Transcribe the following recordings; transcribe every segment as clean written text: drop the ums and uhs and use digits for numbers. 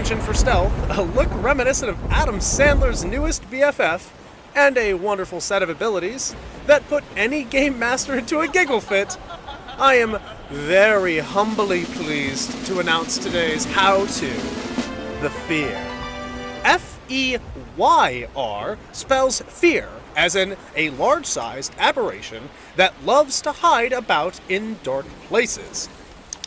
penchant for stealth, a look reminiscent of Adam Sandler's newest BFF, and a wonderful set of abilities that put any game master into a giggle fit, I am very humbly pleased to announce today's how-to, the Feyr. F-E-Y-R spells fear, as in a large-sized aberration that loves to hide about in dark places.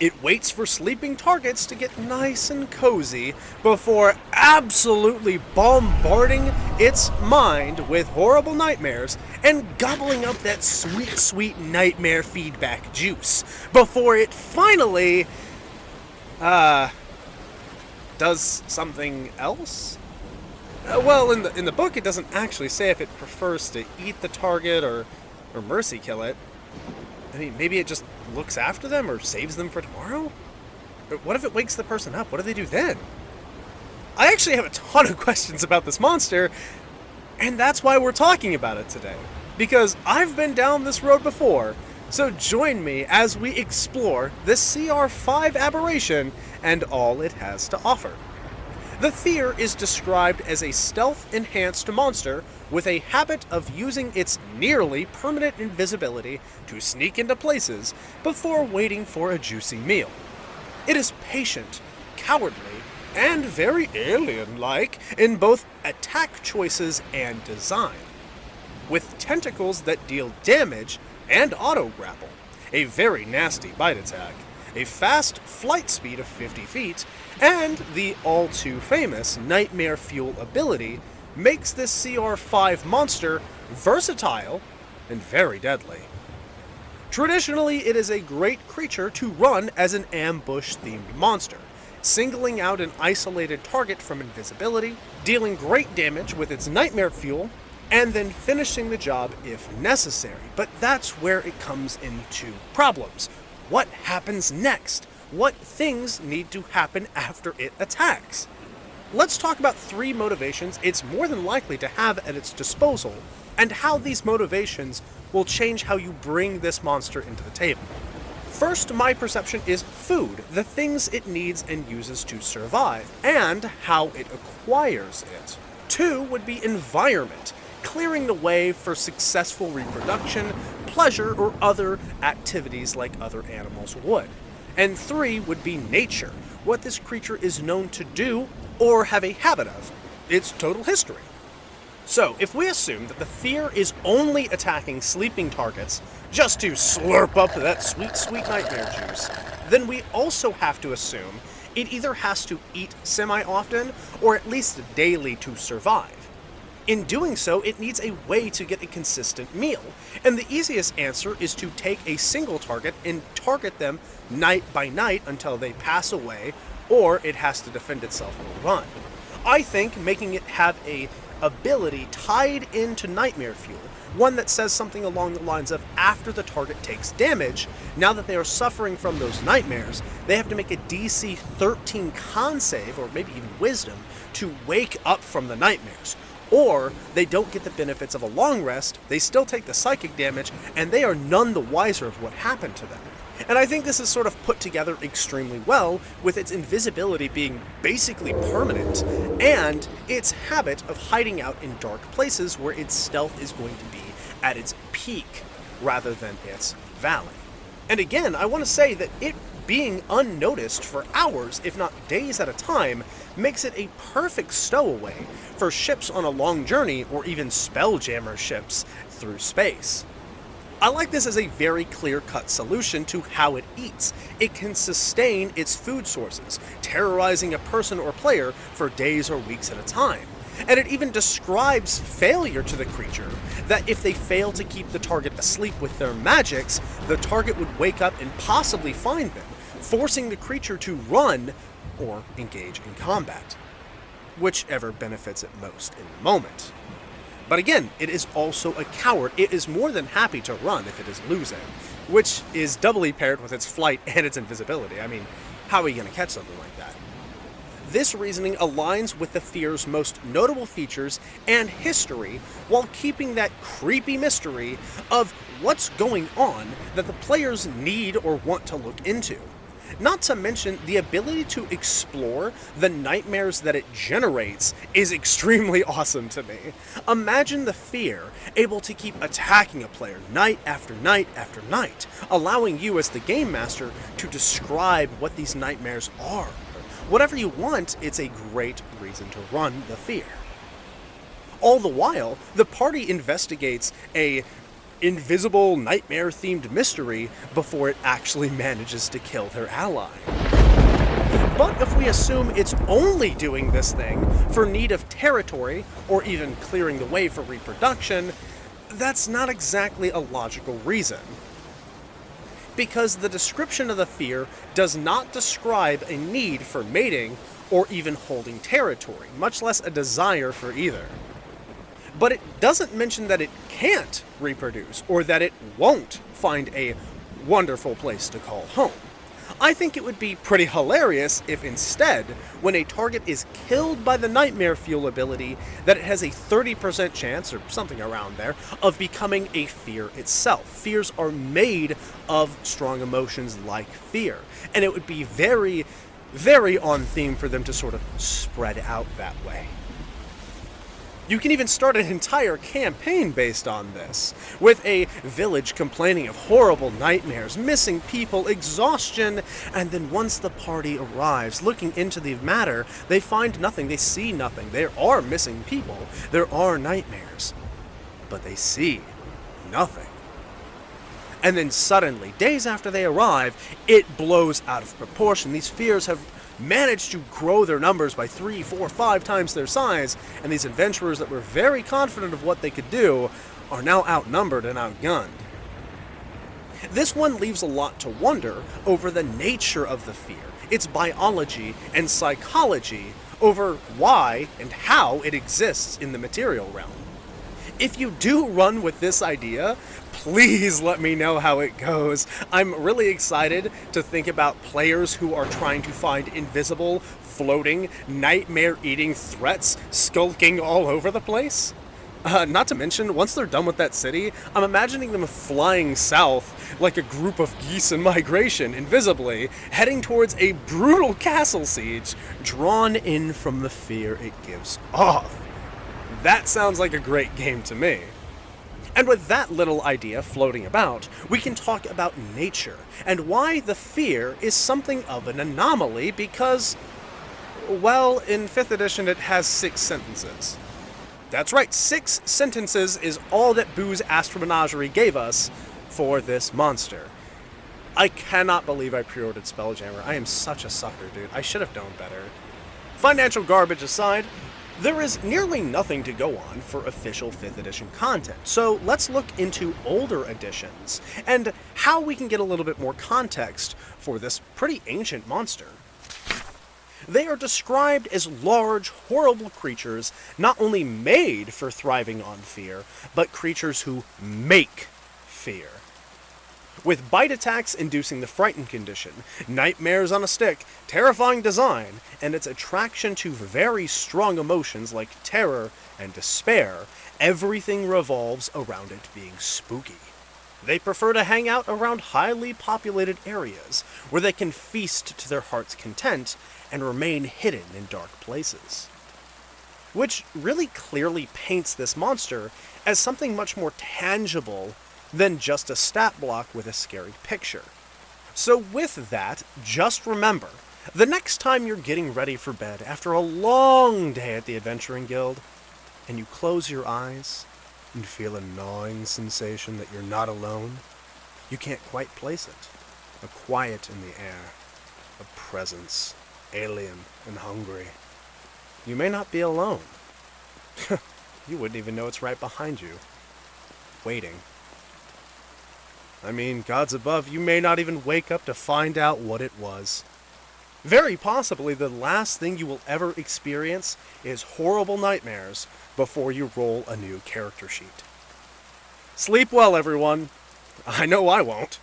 It waits for sleeping targets to get nice and cozy before absolutely bombarding its mind with horrible nightmares and gobbling up that sweet, sweet nightmare feedback juice before it finally, does something else? Well, in the book, it doesn't actually say if it prefers to eat the target or mercy kill it. I mean, maybe it just looks after them or saves them for tomorrow? Or what if it wakes the person up? What do they do then? I actually have a ton of questions about this monster, and that's why we're talking about it today. Because I've been down this road before, so join me as we explore this CR5 aberration and all it has to offer. The Feyr is described as a stealth-enhanced monster with a habit of using its nearly permanent invisibility to sneak into places before waiting for a juicy meal. It is patient, cowardly, and very alien-like in both attack choices and design, with tentacles that deal damage and auto-grapple, a very nasty bite attack, a fast flight speed of 50 feet, and the all-too-famous Nightmare Fuel ability makes this CR5 monster versatile and very deadly. Traditionally, it is a great creature to run as an ambush-themed monster, singling out an isolated target from invisibility, dealing great damage with its Nightmare Fuel, and then finishing the job if necessary. But that's where it comes into problems. What happens next? What things need to happen after it attacks? Let's talk about 3 motivations it's more than likely to have at its disposal, and how these motivations will change how you bring this monster into the table. First, my perception is food, the things it needs and uses to survive, and how it acquires it. 2 would be environment, clearing the way for successful reproduction, pleasure, or other activities like other animals would. And 3 would be nature, what this creature is known to do or have a habit of, its total history. So, if we assume that the Feyr is only attacking sleeping targets just to slurp up that sweet, sweet nightmare juice, then we also have to assume it either has to eat semi-often or at least daily to survive. In doing so, it needs a way to get a consistent meal, and the easiest answer is to take a single target and target them night by night until they pass away, or it has to defend itself or run. I think making it have a ability tied into Nightmare Fuel, one that says something along the lines of after the target takes damage, now that they are suffering from those nightmares, they have to make a DC 13 con save, or maybe even wisdom, to wake up from the nightmares. Or they don't get the benefits of a long rest, they still take the psychic damage, and they are none the wiser of what happened to them. And I think this is sort of put together extremely well, with its invisibility being basically permanent, and its habit of hiding out in dark places where its stealth is going to be at its peak, rather than its valley. And again, I want to say that it being unnoticed for hours, if not days at a time, makes it a perfect stowaway for ships on a long journey, or even spelljammer ships through space. I like this as a very clear-cut solution to how it eats. It can sustain its food sources, terrorizing a person or player for days or weeks at a time. And it even describes failure to the creature, that if they fail to keep the target asleep with their magics, the target would wake up and possibly find them, forcing the creature to run or engage in combat, whichever benefits it most in the moment. But again, it is also a coward. It is more than happy to run if it is losing, which is doubly paired with its flight and its invisibility. I mean, how are you going to catch something like that? This reasoning aligns with the Feyr's most notable features and history, while keeping that creepy mystery of what's going on that the players need or want to look into. Not to mention, the ability to explore the nightmares that it generates is extremely awesome to me. Imagine the Feyr able to keep attacking a player night after night after night, allowing you as the game master to describe what these nightmares are. Whatever you want, it's a great reason to run the Feyr. All the while, the party investigates a invisible nightmare-themed mystery before it actually manages to kill their ally. But if we assume it's only doing this thing for need of territory, or even clearing the way for reproduction, that's not exactly a logical reason. Because the description of the Feyr does not describe a need for mating or even holding territory, much less a desire for either. But it doesn't mention that it can't reproduce, or that it won't find a wonderful place to call home. I think it would be pretty hilarious if instead, when a target is killed by the Nightmare Fuel ability, that it has a 30% chance, or something around there, of becoming a Feyr itself. Feyrs are made of strong emotions like fear, and it would be very, very on theme for them to sort of spread out that way. You can even start an entire campaign based on this, with a village complaining of horrible nightmares, missing people, exhaustion, and then once the party arrives looking into the matter, they find nothing, they see nothing. There are missing people, there are nightmares, but they see nothing. And then suddenly, days after they arrive, it blows out of proportion. These Feyrs have managed to grow their numbers by 3, 4, 5 times their size, and these adventurers that were very confident of what they could do are now outnumbered and outgunned. This one leaves a lot to wonder over the nature of the Feyr, its biology and psychology, over why and how it exists in the material realm. If you do run with this idea, please let me know how it goes. I'm really excited to think about players who are trying to find invisible, floating, nightmare-eating threats skulking all over the place. Not to mention, once they're done with that city, I'm imagining them flying south like a group of geese in migration, invisibly, heading towards a brutal castle siege, drawn in from the fear it gives off. That sounds like a great game to me. And with that little idea floating about, we can talk about nature, and why the Feyr is something of an anomaly because, well, in 5th edition it has 6 sentences. That's right, 6 sentences is all that Boo's Astro Menagerie gave us for this monster. I cannot believe I pre-ordered Spelljammer. I am such a sucker, dude. I should have known better. Financial garbage aside, there is nearly nothing to go on for official 5th edition content, so let's look into older editions, and how we can get a little bit more context for this pretty ancient monster. They are described as large, horrible creatures, not only made for thriving on fear, but creatures who make fear. With bite attacks inducing the frightened condition, nightmares on a stick, terrifying design, and its attraction to very strong emotions like terror and despair, everything revolves around it being spooky. They prefer to hang out around highly populated areas, where they can feast to their heart's content and remain hidden in dark places. Which really clearly paints this monster as something much more tangible than just a stat block with a scary picture. So with that, just remember, the next time you're getting ready for bed after a long day at the Adventuring Guild, and you close your eyes and feel a gnawing sensation that you're not alone, you can't quite place it. A quiet in the air, a presence, alien and hungry. You may not be alone. You wouldn't even know it's right behind you, waiting. I mean, gods above, you may not even wake up to find out what it was. Very possibly the last thing you will ever experience is horrible nightmares before you roll a new character sheet. Sleep well, everyone. I know I won't.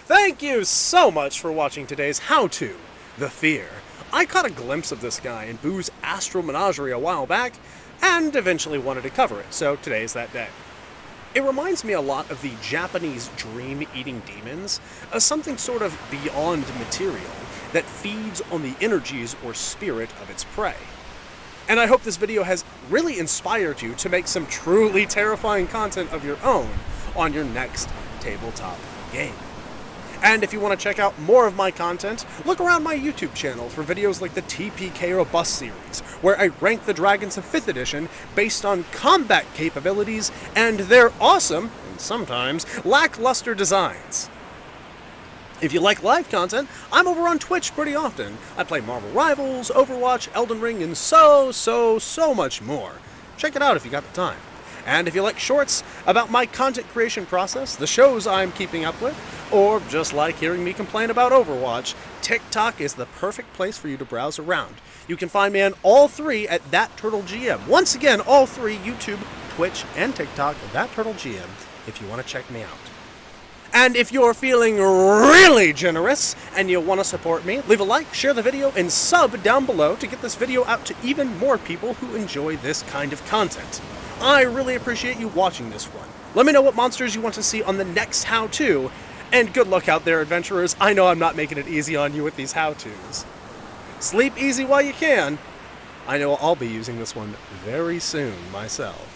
Thank you so much for watching today's how-to, The Feyr. I caught a glimpse of this guy in Boo's Astro Menagerie a while back, and eventually wanted to cover it, so today's that day. It reminds me a lot of the Japanese dream-eating demons, something sort of beyond material that feeds on the energies or spirit of its prey. And I hope this video has really inspired you to make some truly terrifying content of your own on your next tabletop game. And if you want to check out more of my content, look around my YouTube channel for videos like the TPK Robust series, where I rank the dragons of 5th edition based on combat capabilities and their awesome, and sometimes lackluster designs. If you like live content, I'm over on Twitch pretty often. I play Marvel Rivals, Overwatch, Elden Ring, and so much more. Check it out if you got the time. And if you like shorts about my content creation process, the shows I'm keeping up with, or just like hearing me complain about Overwatch, TikTok is the perfect place for you to browse around. You can find me on all three at ThatTurtleGM. Once again, all three, YouTube, Twitch, and TikTok, ThatTurtleGM, if you want to check me out. And if you're feeling really generous and you want to support me, leave a like, share the video, and sub down below to get this video out to even more people who enjoy this kind of content. I really appreciate you watching this one. Let me know what monsters you want to see on the next how-to, and good luck out there, adventurers. I know I'm not making it easy on you with these how-tos. Sleep easy while you can. I know I'll be using this one very soon myself.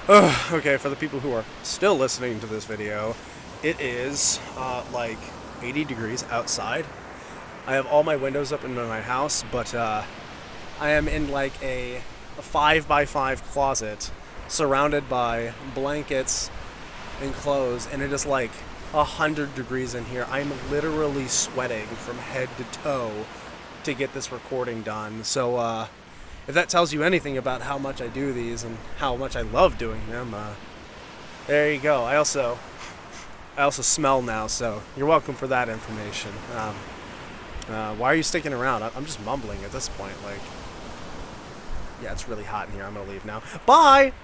Okay, for the people who are still listening to this video, it is like 80 degrees outside. I have all my windows up in my house, but I am in like a 5x5 closet surrounded by blankets and clothes, and it is like 100 degrees in here. I'm literally sweating from head to toe to get this recording done. So if that tells you anything about how much I do these and how much I love doing them, there you go. I also smell now, so you're welcome for that information. Why are you sticking around? I'm just mumbling at this point. Like, yeah, it's really hot in here. I'm gonna leave now. Bye!